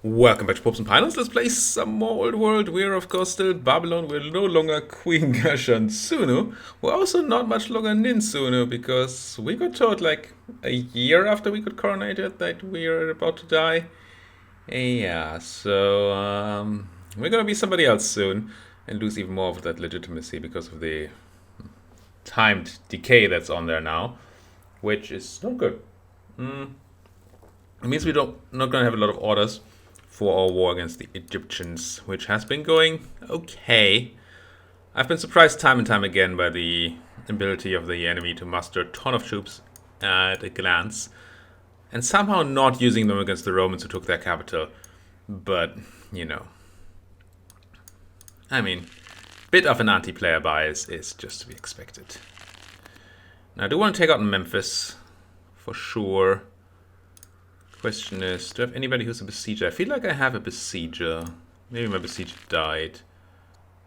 Welcome back to Popes and Pilots. Let's play some more Old World. We're, of course, still Babylon. We're no longer Queen Gashan Sunu. We're also not much longer Nin Sunu because we got told, like, a year after we got coronated that we're about to die. Yeah, so we're gonna be somebody else soon and lose even more of that legitimacy because of the timed decay that's on there now, which is not good. It means we don't not gonna have a lot of orders for our war against the Egyptians, which has been going okay. I've been surprised time and time again by the ability of the enemy to muster a ton of troops at a glance, and somehow not using them against the Romans who took their capital. But, you know, I mean, bit of an anti-player bias is just to be expected. Now, I do want to take out Memphis, for sure. Question is, do I have anybody who's a besieger? I feel like I have a besieger. Maybe my besieger died.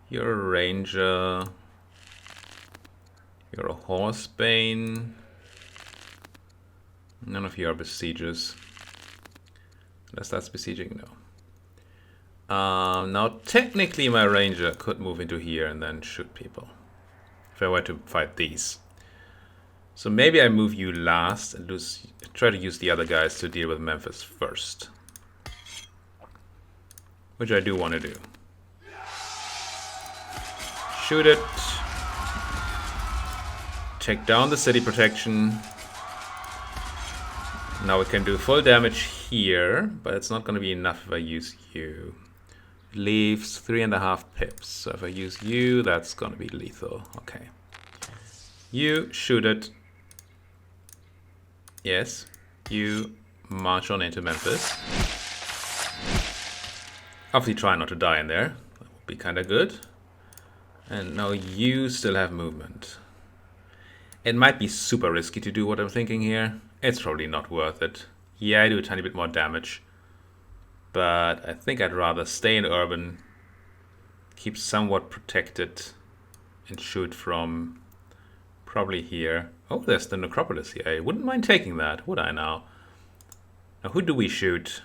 You're a ranger. You're a horsebane. None of you are besiegers. Unless that's besieging, no. Now, technically my ranger could move into here and then shoot people. If I were to fight these. So maybe I move you last and try to use the other guys to deal with Memphis first. Which I do want to do. Shoot it. Take down the city protection. Now we can do full damage here, but it's not going to be enough if I use you. It leaves 3.5 pips. So if I use you, that's going to be lethal. Okay. You shoot it. Yes, you march on into Memphis. Obviously try not to die in there. That would be kind of good. And now you still have movement. It might be super risky to do what I'm thinking here. It's probably not worth it. Yeah, I do a tiny bit more damage. But I think I'd rather stay in urban, keep somewhat protected, and shoot from probably here. Oh, there's the necropolis here. I wouldn't mind taking that, would I now? Now, who do we shoot?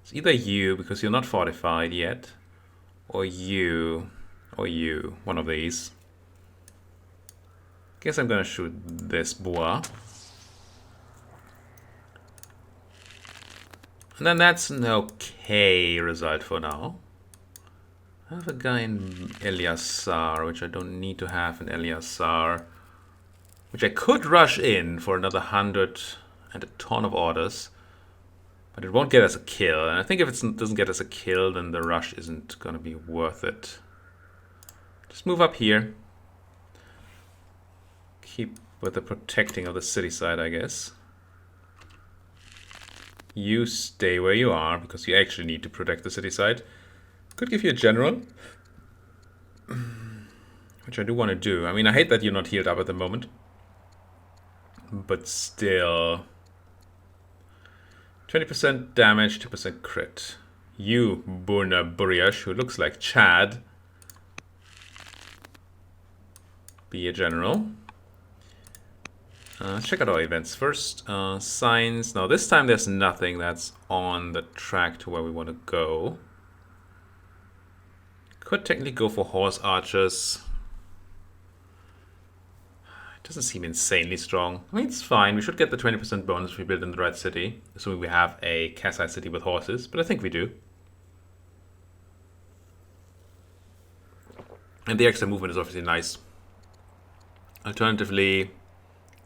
It's either you, because you're not fortified yet, or you, one of these. Guess I'm gonna shoot this boar. And then that's an okay result for now. I have a guy in Eliasar, which I don't need to have in Eliasar. Which I could rush in for another 100 and a ton of orders. But it won't get us a kill. And I think if it doesn't get us a kill, then the rush isn't going to be worth it. Just move up here. Keep with the protecting of the city side, I guess. You stay where you are, because you actually need to protect the city side. Could give you a general. Which I do want to do. I mean, I hate that you're not healed up at the moment. But still, 20% damage, 2% crit. You, Burna Buriash, who looks like Chad, be a general. Let's check out our events first. Signs. Now this time there's nothing that's on the track to where we want to go. Could technically go for horse archers. Doesn't seem insanely strong. I mean, it's fine. We should get the 20% bonus if we build in the right city, assuming we have a Kassite city with horses, but I think we do. And the extra movement is obviously nice. Alternatively,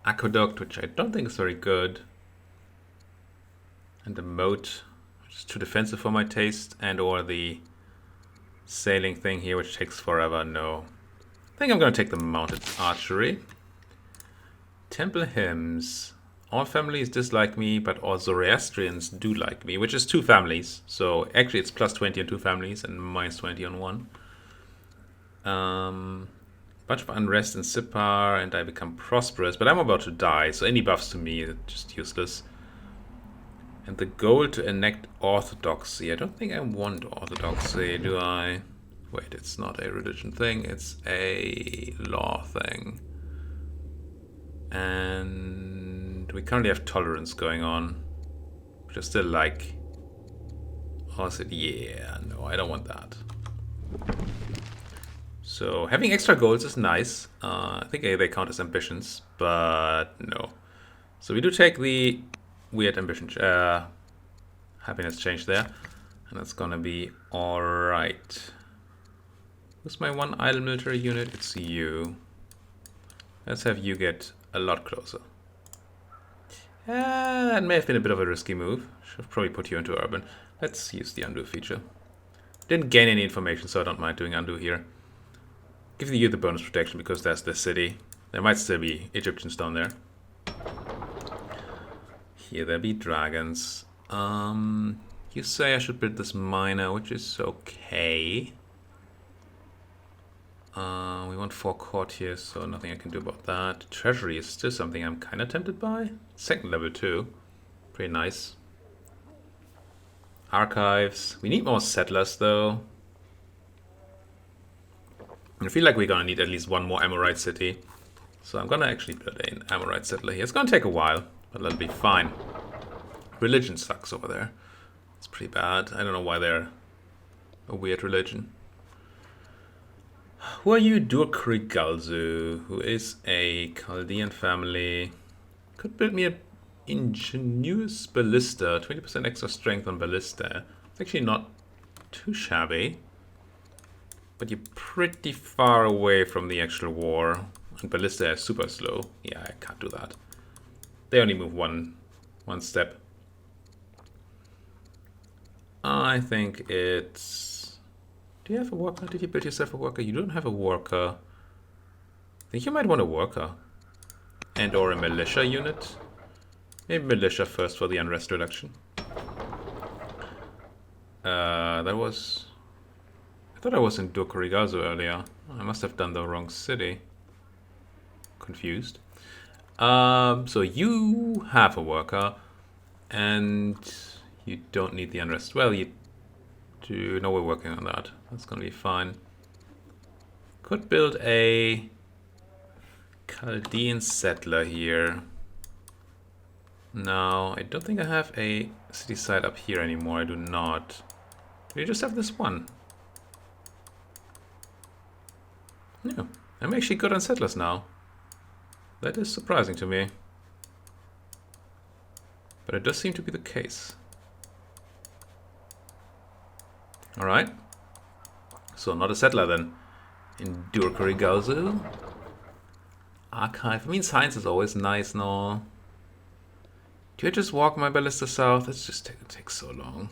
Aqueduct, which I don't think is very good. And the Moat, which is too defensive for my taste. And or the sailing thing here, which takes forever. No. I think I'm going to take the Mounted Archery. Temple Hymns. All families dislike me, but all Zoroastrians do like me, which is 2 families. So actually it's plus 20 on 2 families and minus 20 on 1. Bunch of unrest in Sippar, and I become prosperous, but I'm about to die, so any buffs to me are just useless. And the goal to enact orthodoxy. I don't think I want orthodoxy, do I? Wait, it's not a religion thing, it's a law thing. And we currently have tolerance going on, which I still like. Or is it? Yeah, no, I don't want that. So having extra goals is nice. I think they count as ambitions, but no. So we do take the weird ambition, happiness change there, and that's gonna be all right. Who's my one idle military unit? It's you. Let's have you get a lot closer. That may have been a bit of a risky move. Should have probably put you into urban. Let's use the undo feature. Didn't gain any information, so I don't mind doing undo here. Give you the bonus protection because that's the city. There might still be Egyptians down there. Here there be dragons. You say I should build this miner, which is okay. We want 4 courtiers, so nothing I can do about that. Treasury is still something I'm kind of tempted by. Second level too. Pretty nice. Archives. We need more settlers though. I feel like we're gonna need at least one more Amorite city. So I'm gonna actually build an Amorite settler here. It's gonna take a while, but that'll be fine. Religion sucks over there. It's pretty bad. I don't know why they're a weird religion. Who are you? Dur-Krigalzu, who is a Chaldean family. Could build me an ingenious ballista. 20% extra strength on ballista. It's actually not too shabby. But you're pretty far away from the actual war. And ballista is super slow. Yeah, I can't do that. They only move one step. I think it's... Do you have a worker? Did you build yourself a worker? You don't have a worker. I think you might want a worker. And or a militia unit. Maybe militia first for the unrest reduction. That was... I thought I was in Dur-Krigalzu earlier. I must have done the wrong city. Confused. So you have a worker. And you don't need the unrest. Well, you do... No, we're working on that. That's gonna be fine. Could build a Chaldean settler here. No, I don't think I have a city site up here anymore. I do not. Do you just have this one? No, I'm actually good on settlers now. That is surprising to me. But it does seem to be the case. Alright. So not a settler then. In Dur-Krigalzu. Archive. I mean, science is always nice, no? Do I just walk my ballista south? It's just it takes so long.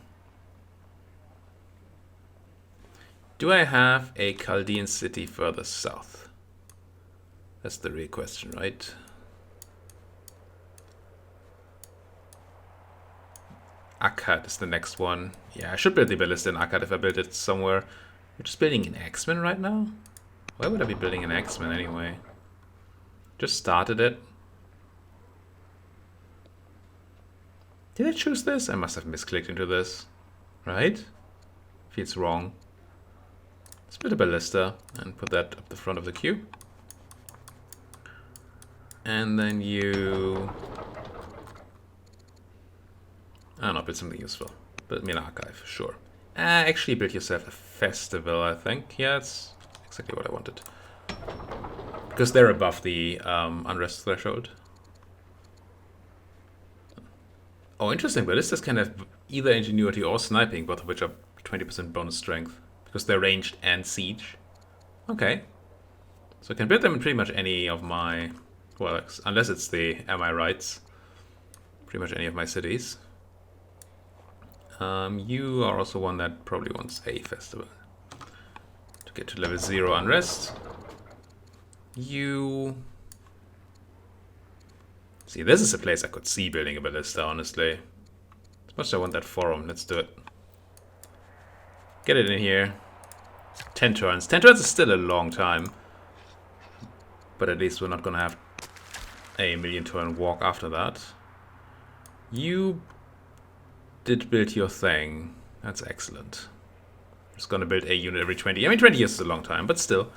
Do I have a Chaldean city further south? That's the real question, right? Akkad is the next one. Yeah, I should build the ballista in Akkad if I build it somewhere. We're just building an X-Men right now? Why would I be building an X-Men anyway? Just started it. Did I choose this? I must have misclicked into this. Right? Feels wrong. Let's build a ballista and put that up the front of the queue. And then you... I don't know, build something useful. Build me an archive, sure. Actually build yourself a festival, I think. Yeah, that's exactly what I wanted. Because they're above the unrest threshold. Oh, interesting, ballistas can have either ingenuity or sniping, both of which are 20% bonus strength. Because they're ranged and siege. Okay. So I can build them in pretty much any of my... Well, unless it's the Amorites. Pretty much any of my cities. You are also one that probably wants a festival. To get to level 0 unrest. You... See, this is a place I could see building a ballista, honestly. As much as I want that forum, let's do it. Get it in here. 10 turns. 10 turns is still a long time. But at least we're not gonna have a million turn walk after that. You did build your thing. That's excellent. I'm just gonna build a unit every 20. I mean, 20 years is a long time, but still.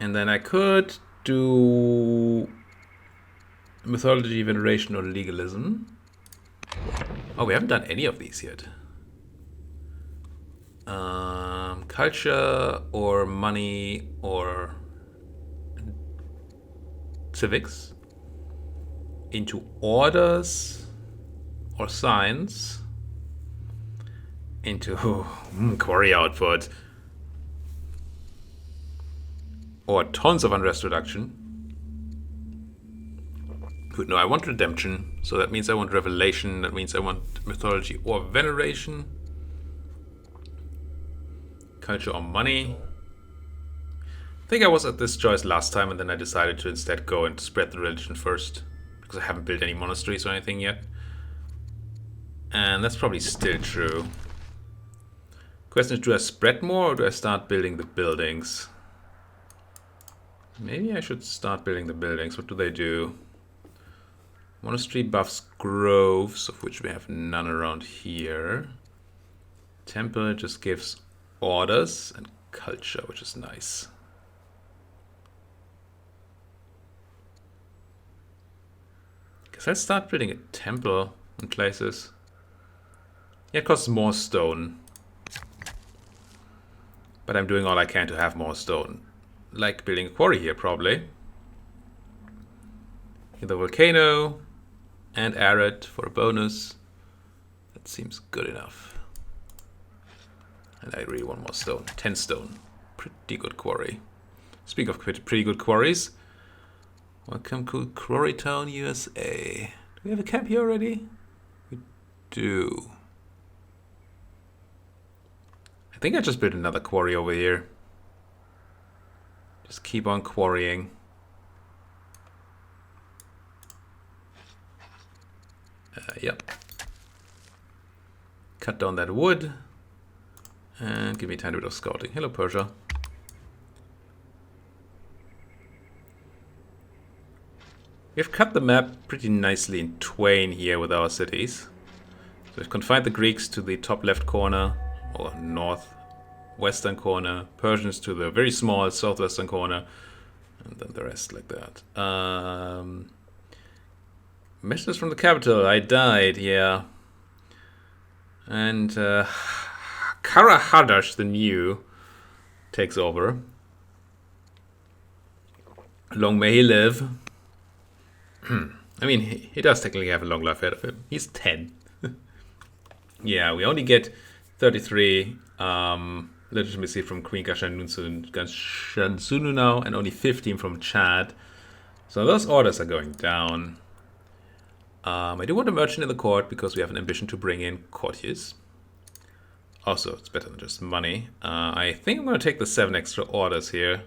And then I could do mythology, veneration, or legalism. Oh, we haven't done any of these yet. Culture or money or civics into orders or science into quarry output or tons of unrest reduction. Good, no, I want redemption, so that means I want revelation, that means I want mythology or veneration. Culture or money. I think I was at this choice last time, and then I decided to instead go and spread the religion first, because I haven't built any monasteries or anything yet. And that's probably still true. Question is, do I spread more or do I start building the buildings? Maybe I should start building the buildings. What do they do? Monastery buffs groves, of which we have none around here. Temple just gives orders and culture, which is nice. Guess I'll start building a temple in places. Yeah, it costs more stone. But I'm doing all I can to have more stone. Like building a quarry here, probably. Here the volcano and arid for a bonus. That seems good enough. And I really want more stone. 10 stone. Pretty good quarry. Speaking of pretty good quarries, welcome to Quarry Town, USA. Do we have a camp here already? We do. I think I just built another quarry over here. Just keep on quarrying. Yep. Cut down that wood. And give me a tiny bit of scouting. Hello, Persia. We've cut the map pretty nicely in twain here with our cities. So we've confined the Greeks to the top left corner, or northwestern corner, Persians to the very small southwestern corner, and then the rest like that. Messages from the capital. I died, yeah. And Kara Hadash, the new, takes over. Long may he live. I mean, he does technically have a long life ahead of him. He's 10. Yeah, we only get 33 legitimacy from Queen Gashansunu now, and only 15 from Chad. So those orders are going down. I do want a merchant in the court because we have an ambition to bring in courtiers. Also, it's better than just money. I think I'm going to take the 7 extra orders here.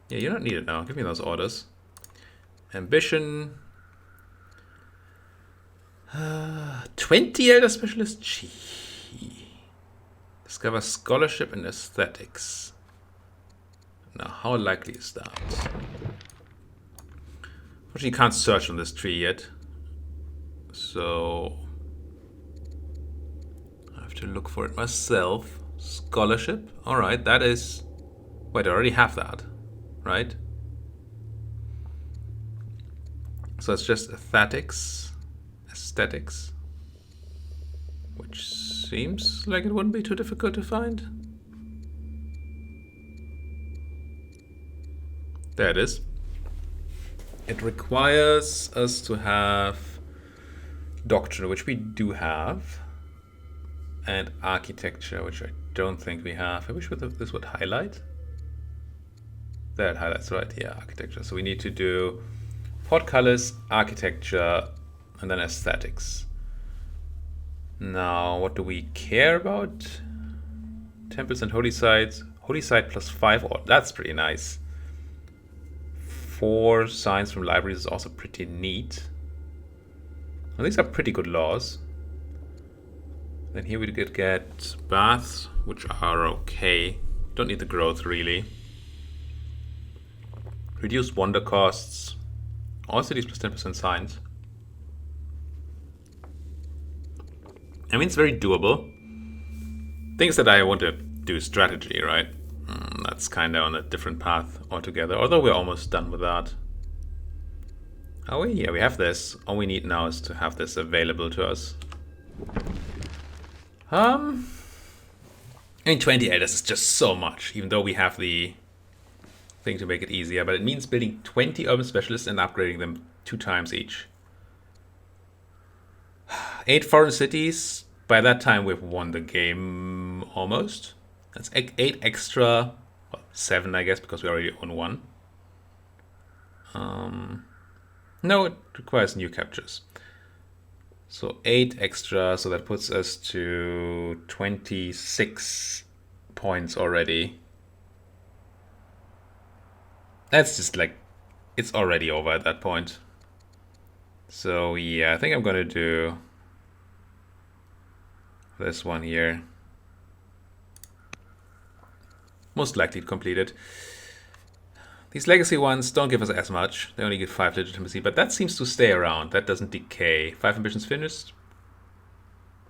Yeah, you don't need it now. Give me those orders. Ambition. 20 Elder Specialists. Gee. Discover scholarship and aesthetics. Now, how likely is that? Unfortunately, you can't search on this tree yet. So I have to look for it myself. Scholarship. Alright, that is... Wait, I already have that. Right? So it's just aesthetics, which seems like it wouldn't be too difficult to find. There it is. It requires us to have doctrine, which we do have, and architecture, which I don't think we have. I wish this would highlight. There it highlights, right? Yeah, architecture. So we need to do portcullis, architecture, and then aesthetics. Now, what do we care about? Temples and holy sites. Holy site plus 5. Oh, that's pretty nice. 4 signs from libraries is also pretty neat. Well, these are pretty good laws. Then here we could get baths, which are okay. Don't need the growth, really. Reduced wonder costs. All cities plus 10% signs. I mean, it's very doable. Things that I want to do strategy, right? That's kind of on a different path altogether. Although we're almost done with that. Oh yeah, we have this. All we need now is to have this available to us. I mean, 20 elders is just so much, even though we have the thing to make it easier, but it means building 20 urban specialists and upgrading them 2 times each. 8 foreign cities. By that time, we've won the game almost. That's 8 extra. Well, 7, I guess, because we already own 1. No, it requires new captures. So 8 extra, so that puts us to 26 points already. That's just like, it's already over at that point. So yeah, I think I'm gonna do this one here. Most likely completed. These legacy ones don't give us as much. They only give 5 legitimacy, but that seems to stay around. That doesn't decay. 5 ambitions finished.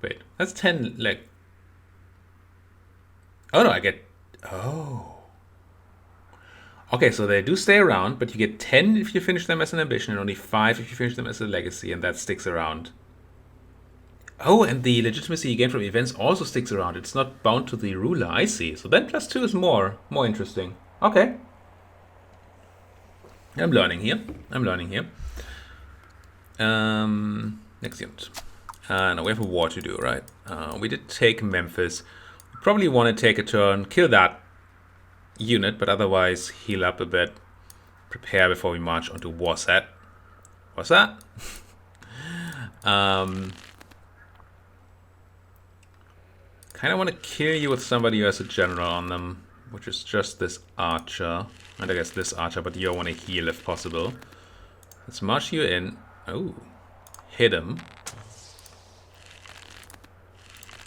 Wait, that's 10 Oh no, I get... Oh. Okay, so they do stay around, but you get 10 if you finish them as an ambition and only 5 if you finish them as a legacy, and that sticks around. Oh, and the legitimacy you gain from events also sticks around. It's not bound to the ruler, I see. So then +2 is more interesting. Okay. I'm learning here. Next unit. Now we have a war to do, right? We did take Memphis. We probably want to take a turn, kill that unit, but otherwise heal up a bit. Prepare before we march onto Warsat. What's that? Kind of want to kill you with somebody who has a general on them, which is just this archer. And I guess this archer, but you want to heal if possible. Let's march you in. Oh, hit him.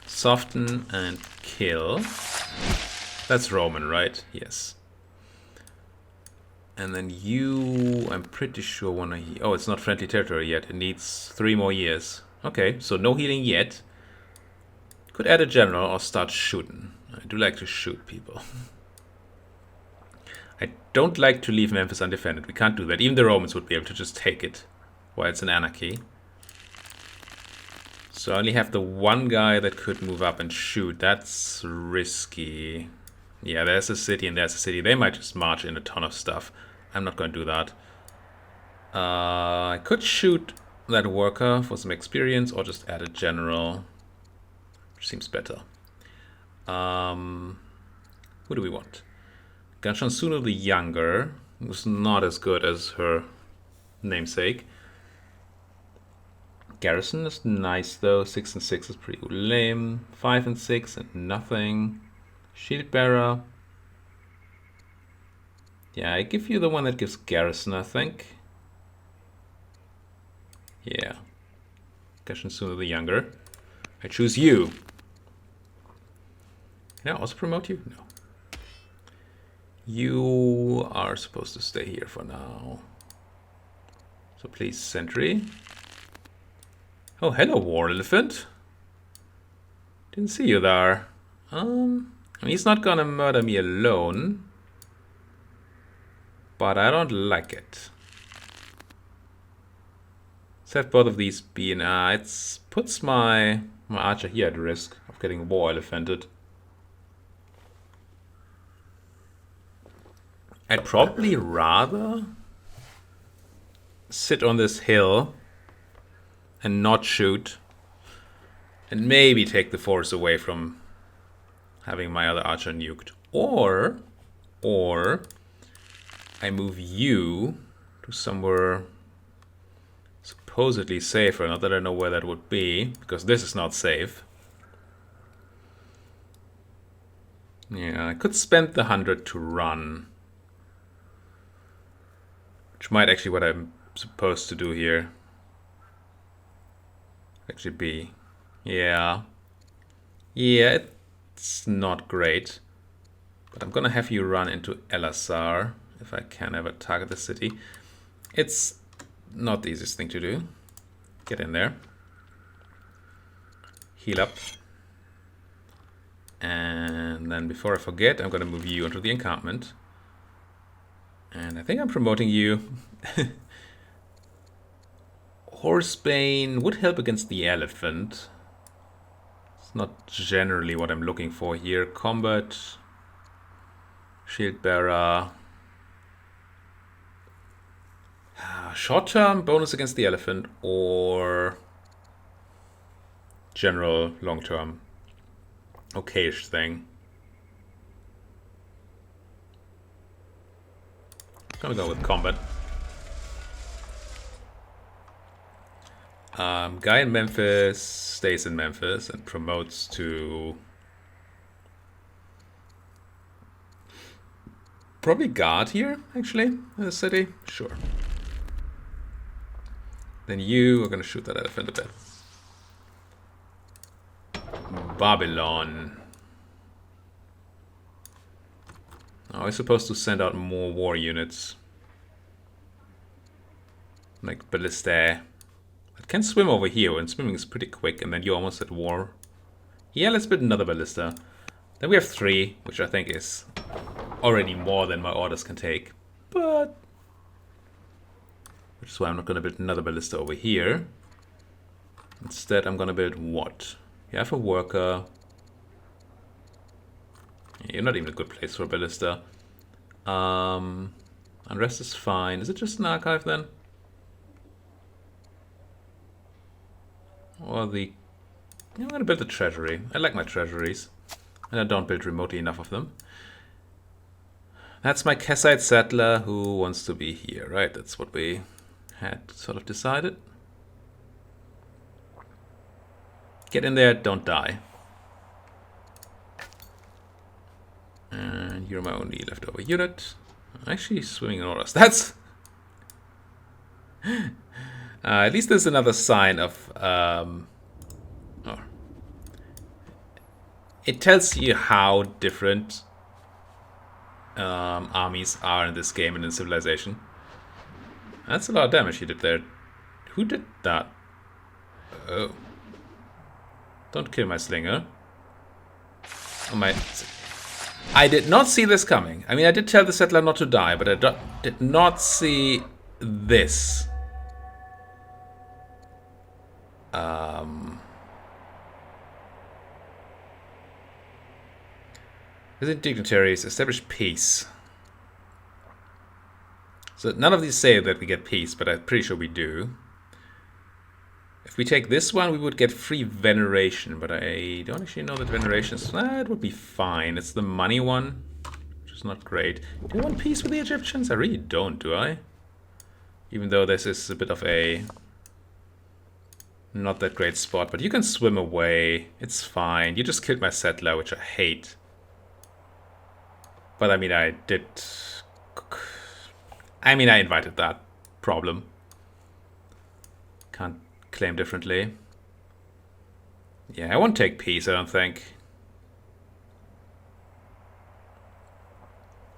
Soften and kill. That's Roman, right? Yes. And then you, I'm pretty sure want to heal. Oh, it's not friendly territory yet. It needs 3 more years. Okay, so no healing yet. Could add a general or start shooting. I do like to shoot people. I don't like to leave Memphis undefended. We can't do that. Even the Romans would be able to just take it while it's an anarchy. So I only have the one guy that could move up and shoot. That's risky. Yeah, there's a city and there's a city. They might just march in a ton of stuff. I'm not going to do that. I could shoot that worker for some experience or just add a general. Which seems better. Who do we want? Ganshan Suno the Younger, who's not as good as her namesake. Garrison is nice though. 6 and 6 is pretty lame. 5 and 6 and nothing. Shield Bearer. Yeah, I give you the one that gives Garrison, I think. Yeah. Ganshan Suno the Younger. I choose you. Can I also promote you? No. You are supposed to stay here for now. So please, sentry. Oh, hello, War Elephant. Didn't see you there. I mean, he's not gonna murder me alone. But I don't like it. Let's have both of these be in... it puts my archer here at risk of getting War Elephanted. I'd probably rather sit on this hill and not shoot, and maybe take the force away from having my other archer nuked. Or I move you to somewhere supposedly safer. Not that I know where that would be, because this is not safe. Yeah, I could spend the 100 to run. Which might actually what I'm supposed to do here. Actually be. Yeah. Yeah, it's not great. But I'm gonna have you run into Elazar if I can ever target the city. It's not the easiest thing to do. Get in there. Heal up. And then before I forget, I'm gonna move you into the encampment. And I think I'm promoting you. Horsebane would help against the elephant. It's not generally what I'm looking for here. Combat, Shield Bearer. Short term bonus against the elephant, or general long term okayish thing. I'm gonna go with combat. Guy in Memphis stays in Memphis and promotes to probably guard here, actually, in the city. Sure. Then you are gonna shoot that elephant a bit. Babylon. Oh, I'm supposed to send out more war units. Like Ballista. It can swim over here, and swimming is pretty quick, and then you're almost at war. Yeah, let's build another Ballista. Then we have 3, which I think is already more than my orders can take. But which is why I'm not going to build another Ballista over here. Instead, I'm going to build what? You have a worker. You're not even a good place for a Ballista. Unrest is fine. Is it just an archive then? Or the... I'm going to build a treasury. I like my treasuries. And I don't build remotely enough of them. That's my Kassite settler who wants to be here, right? That's what we had sort of decided. Get in there, don't die. And you're my only leftover unit. I'm actually swimming in orders. That's... at least there's another sign of... It tells you how different armies are in this game and in Civilization. That's a lot of damage he did there. Who did that? Oh. Don't kill my slinger. Oh my... I did not see this coming. I mean, I did tell the settler not to die, but I did not see this. Visit dignitaries, establish peace. So none of these say that we get peace, but I'm pretty sure we do. If we take this one, we would get free veneration, but I don't actually know that veneration is... it would be fine. It's the money one, which is not great. Do I want peace with the Egyptians? I really don't, do I? Even though this is a bit of a... not that great spot, but you can swim away. It's fine. You just killed my settler, which I hate. But I mean, I invited that problem. Can't claim differently. Yeah, I won't take peace, I don't think.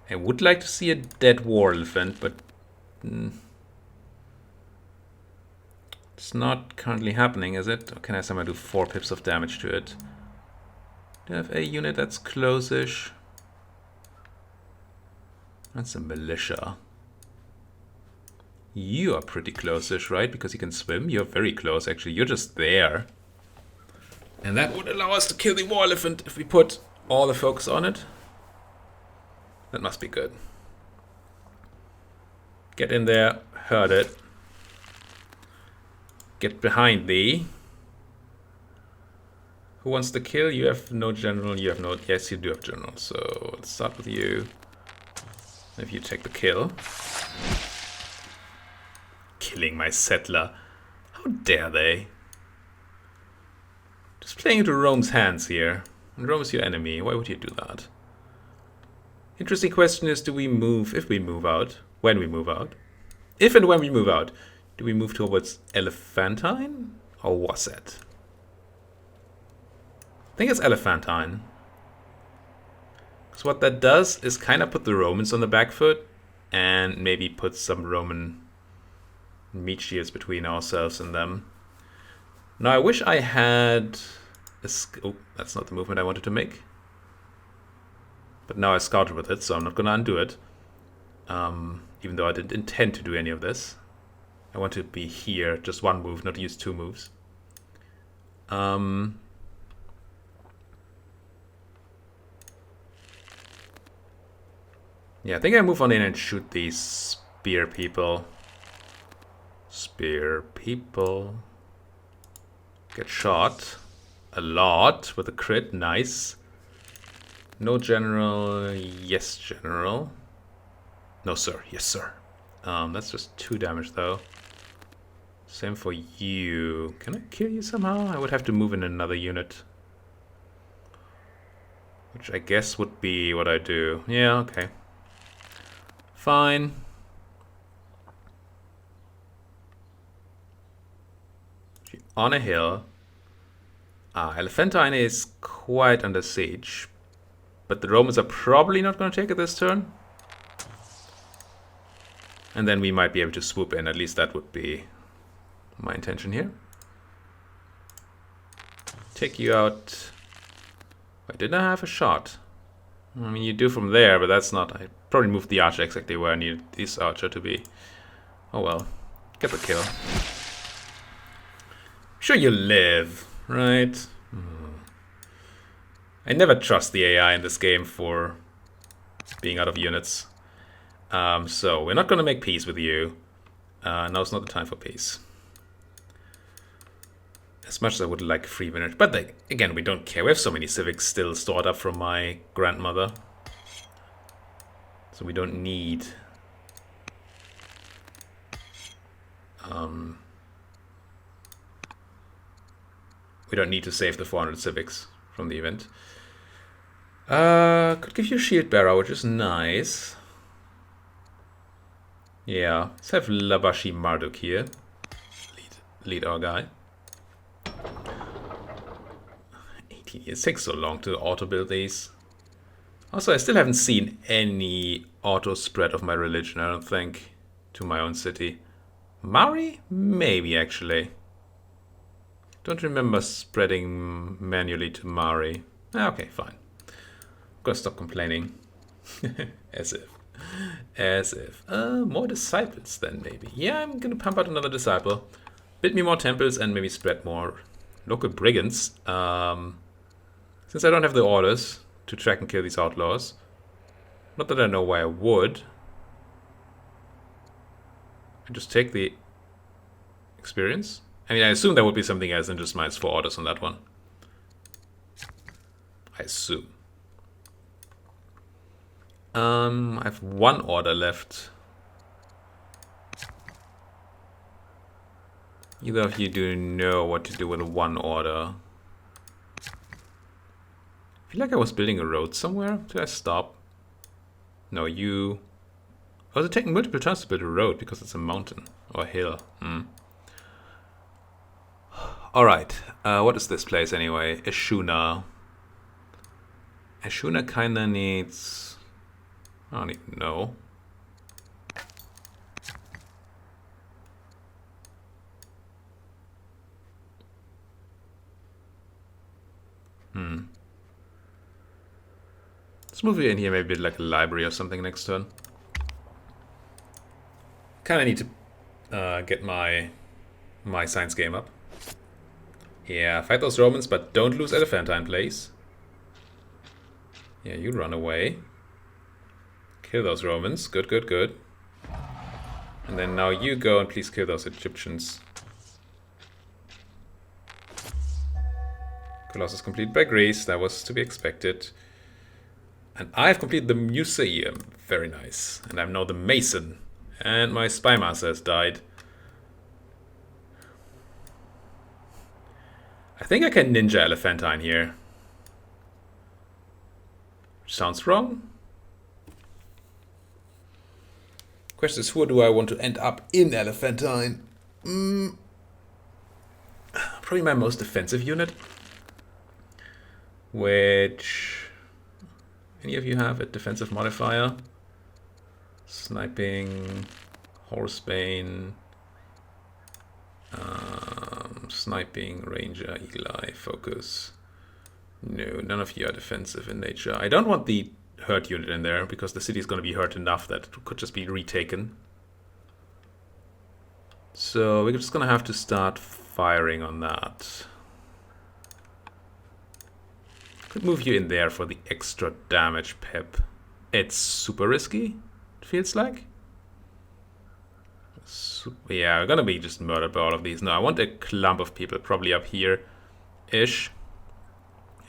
I would like to see a dead war elephant, but it's not currently happening, is it? Or can I somehow do 4 pips of damage to it? Do I have a unit that's close-ish? That's a militia. You are pretty close-ish, right? Because you can swim. You're very close, actually. You're just there. And that would allow us to kill the war elephant if we put all the focus on it. That must be good. Get in there. Hurt it. Get behind thee. Who wants to kill? You have no general. You have no... Yes, you do have general. So let's start with you. If you take the kill. Killing my settler. How dare they? Just playing into Rome's hands here. And Rome is your enemy. Why would you do that? Interesting question is, do we move, if we move out, when we move out? If and when we move out, do we move towards Elephantine? Or Wasset? I think it's Elephantine. So what that does is kind of put the Romans on the back foot and maybe put some Roman meat shields between ourselves and them. Now I wish I had a... Oh, that's not the movement I wanted to make. But now I scouted with it, so I'm not going to undo it. Even though I didn't intend to do any of this. I want to be here, just one move, not use two moves. Yeah, I think I move on in and shoot these spear people. Spear people. Get shot. A lot with a crit, nice. No general, yes general. No sir, yes sir. That's just 2 damage though. Same for you. Can I kill you somehow? I would have to move in another unit. Which I guess would be what I do. Yeah, okay. Fine. On a hill. Elephantine is quite under siege. But the Romans are probably not going to take it this turn. And then we might be able to swoop in. At least that would be my intention here. Take you out. Wait, did I have a shot? I mean, you do from there, but that's not... I probably moved the archer exactly where I needed this archer to be. Oh well. Get the kill. Sure you live, right? I never trust the AI in this game for being out of units. So we're not going to make peace with you. Now's not the time for peace. As much as I would like free winners. But again, we don't care. We have so many civics still stored up from my grandmother. So we don't need... we don't need to save the 400 civics from the event. Could give you a shield bearer, which is nice. Yeah, let's have Labashi Marduk here. Lead our guy. 18 years. It takes so long to auto-build these. Also, I still haven't seen any auto-spread of my religion, I don't think, to my own city. Mari? Maybe, actually. Don't remember spreading manually to Mari. Okay, fine. Gotta stop complaining. As if. As if. More disciples then, maybe. Yeah, I'm gonna pump out another disciple. Build me more temples and maybe spread more local brigands. Since I don't have the orders to track and kill these outlaws. Not that I know why I would. I just take the experience. I mean, I assume there would be something else than just minus 4 orders on that one. I assume. I have 1 order left. Either of you do know what to do with 1 order. I feel like I was building a road somewhere. Did I stop? No, you... I was taking multiple turns to build a road because it's a mountain or a hill. Alright, what is this place anyway? Ashuna. Ashuna kinda needs... I don't even know. Let's move it in here, maybe like a library or something next turn. Kinda need to get my science game up. Yeah, fight those Romans, but don't lose Elephantine, please. Yeah, you run away. Kill those Romans. Good, good, good. And then now you go and please kill those Egyptians. Colossus complete by Greece. That was to be expected. And I've completed the museum. Very nice. And I'm now the Mason. And my spy master has died. I think I can ninja Elephantine here. Sounds wrong. Question is, who do I want to end up in Elephantine? Probably my most defensive unit. Which... Any of you have a defensive modifier? Sniping, Horsebane, sniping, Ranger, Eagle Eye, Focus. No, none of you are defensive in nature. I don't want the hurt unit in there because the city is going to be hurt enough that it could just be retaken. So we're just gonna have to start firing on that. Could move you in there for the extra damage pip. It's super risky, it feels like. Yeah, we're gonna be just murdered by all of these. No, I want a clump of people, probably up here-ish.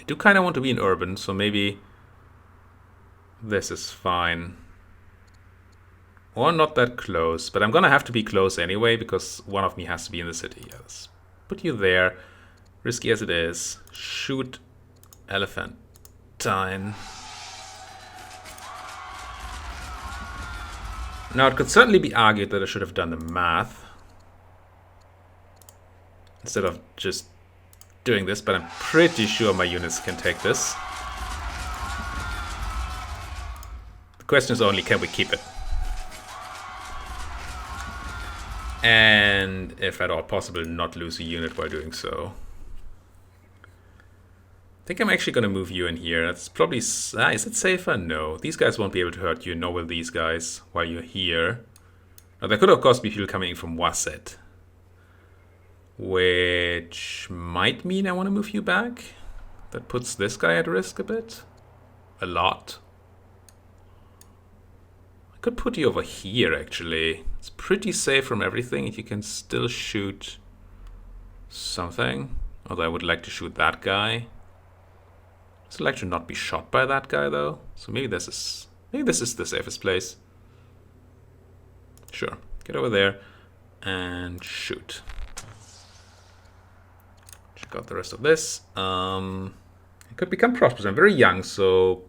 I do kind of want to be in urban, so maybe this is fine. Or not that close, but I'm gonna have to be close anyway, because one of me has to be in the city. Yes. Put you there, risky as it is. Shoot Elephantine. Now, it could certainly be argued that I should have done the math instead of just doing this, but I'm pretty sure my units can take this. The question is only, can we keep it? And if at all possible, not lose a unit while doing so. I think I'm actually going to move you in here. That's probably... is it safer? No. These guys won't be able to hurt you, nor will these guys, while you're here. Now, there could, of course, be people coming in from Wasset, which might mean I want to move you back. That puts this guy at risk a bit. A lot. I could put you over here, actually. It's pretty safe from everything. If you can still shoot something. Although I would like to shoot that guy. I'd like to not be shot by that guy, though. So maybe this is the safest place. Sure. Get over there and shoot. Check out the rest of this. It could become prosperous. I'm very young, so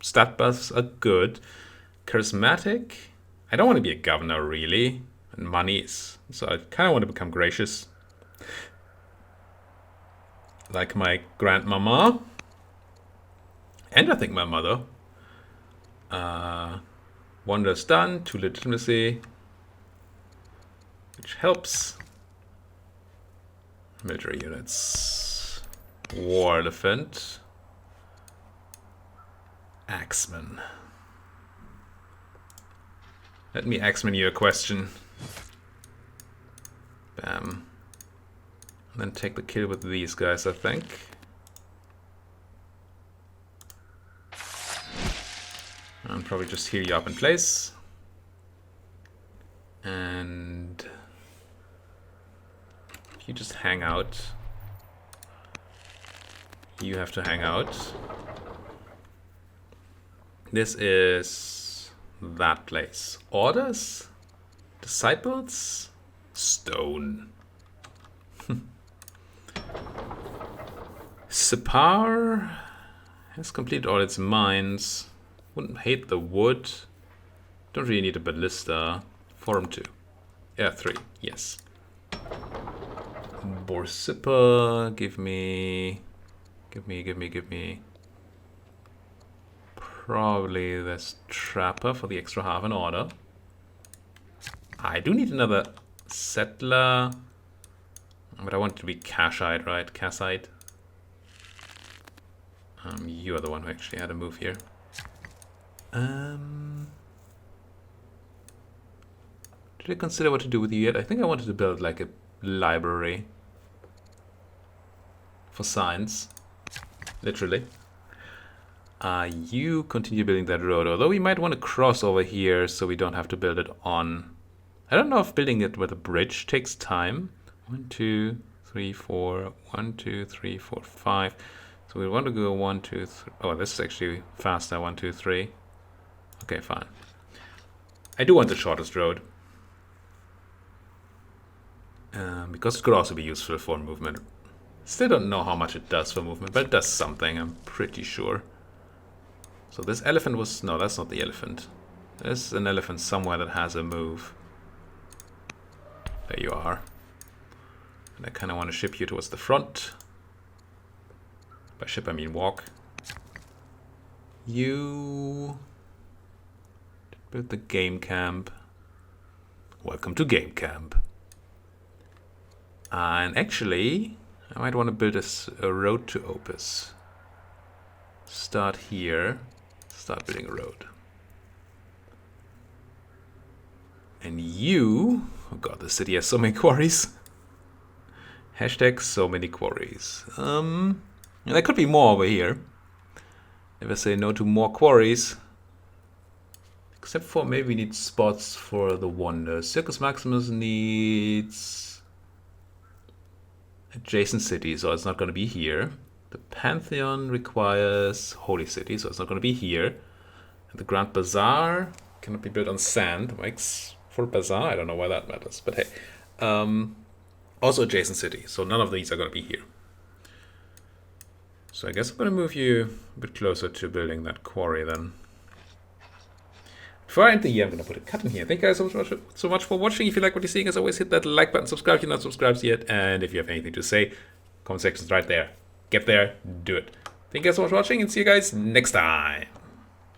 stat buffs are good. Charismatic. I don't want to be a governor, really. And money is... so I kind of want to become gracious. Like my grandmama. And I think my mother. Wonders done. 2 legitimacy. Which helps. Military units. War elephant. Axeman. Let me Axeman you a question. Bam. And then take the kill with these guys, I think. And probably just heal you up in place. And you just hang out. You have to hang out. This is that place. Orders? Disciples? Stone. Sipar has completed all its mines. Wouldn't hate the wood. Don't really need a ballista. Forum 2. Yeah, 3. Yes. Borsippa, give me. Probably this trapper for the extra half an order. I do need another settler. But I want it to be Kashite, right? Kassite. You are the one who actually had a move here. Did I consider what to do with you yet? I think I wanted to build like a library for science. Literally. You continue building that road, although we might want to cross over here so we don't have to build it on. I don't know if building it with a bridge takes time. 1, 2, 3, 4. 1, 2, 3, 4, 5. So we want to go 1, 2, 3. Oh, this is actually faster. 1, 2, 3. Okay, fine. I do want the shortest road. Because it could also be useful for movement. Still don't know how much it does for movement, but it does something, I'm pretty sure. So this elephant was... no, that's not the elephant. There's an elephant somewhere that has a move. There you are. And I kind of want to ship you towards the front. By ship, I mean walk. You... build the game camp. Welcome to game camp. And actually, I might want to build a road to Opus. Start here. Start building a road. And you, oh god, the city has so many quarries. Hashtag so many quarries. There could be more over here. If I say no to more quarries. Except for maybe we need spots for the Wonder. Circus Maximus needs adjacent city, so it's not going to be here. The Pantheon requires Holy City, so it's not going to be here. And the Grand Bazaar cannot be built on sand. Makes for Bazaar, I don't know why that matters, but hey. Also adjacent city, so none of these are going to be here. So I guess I'm going to move you a bit closer to building that quarry then. Before I end the year, I'm going to put a cut in here. Thank you guys so much for watching. If you like what you're seeing, as always, hit that like button, subscribe if you're not subscribed yet, and if you have anything to say, comment section's right there. Get there, do it. Thank you guys so much for watching, and see you guys next time.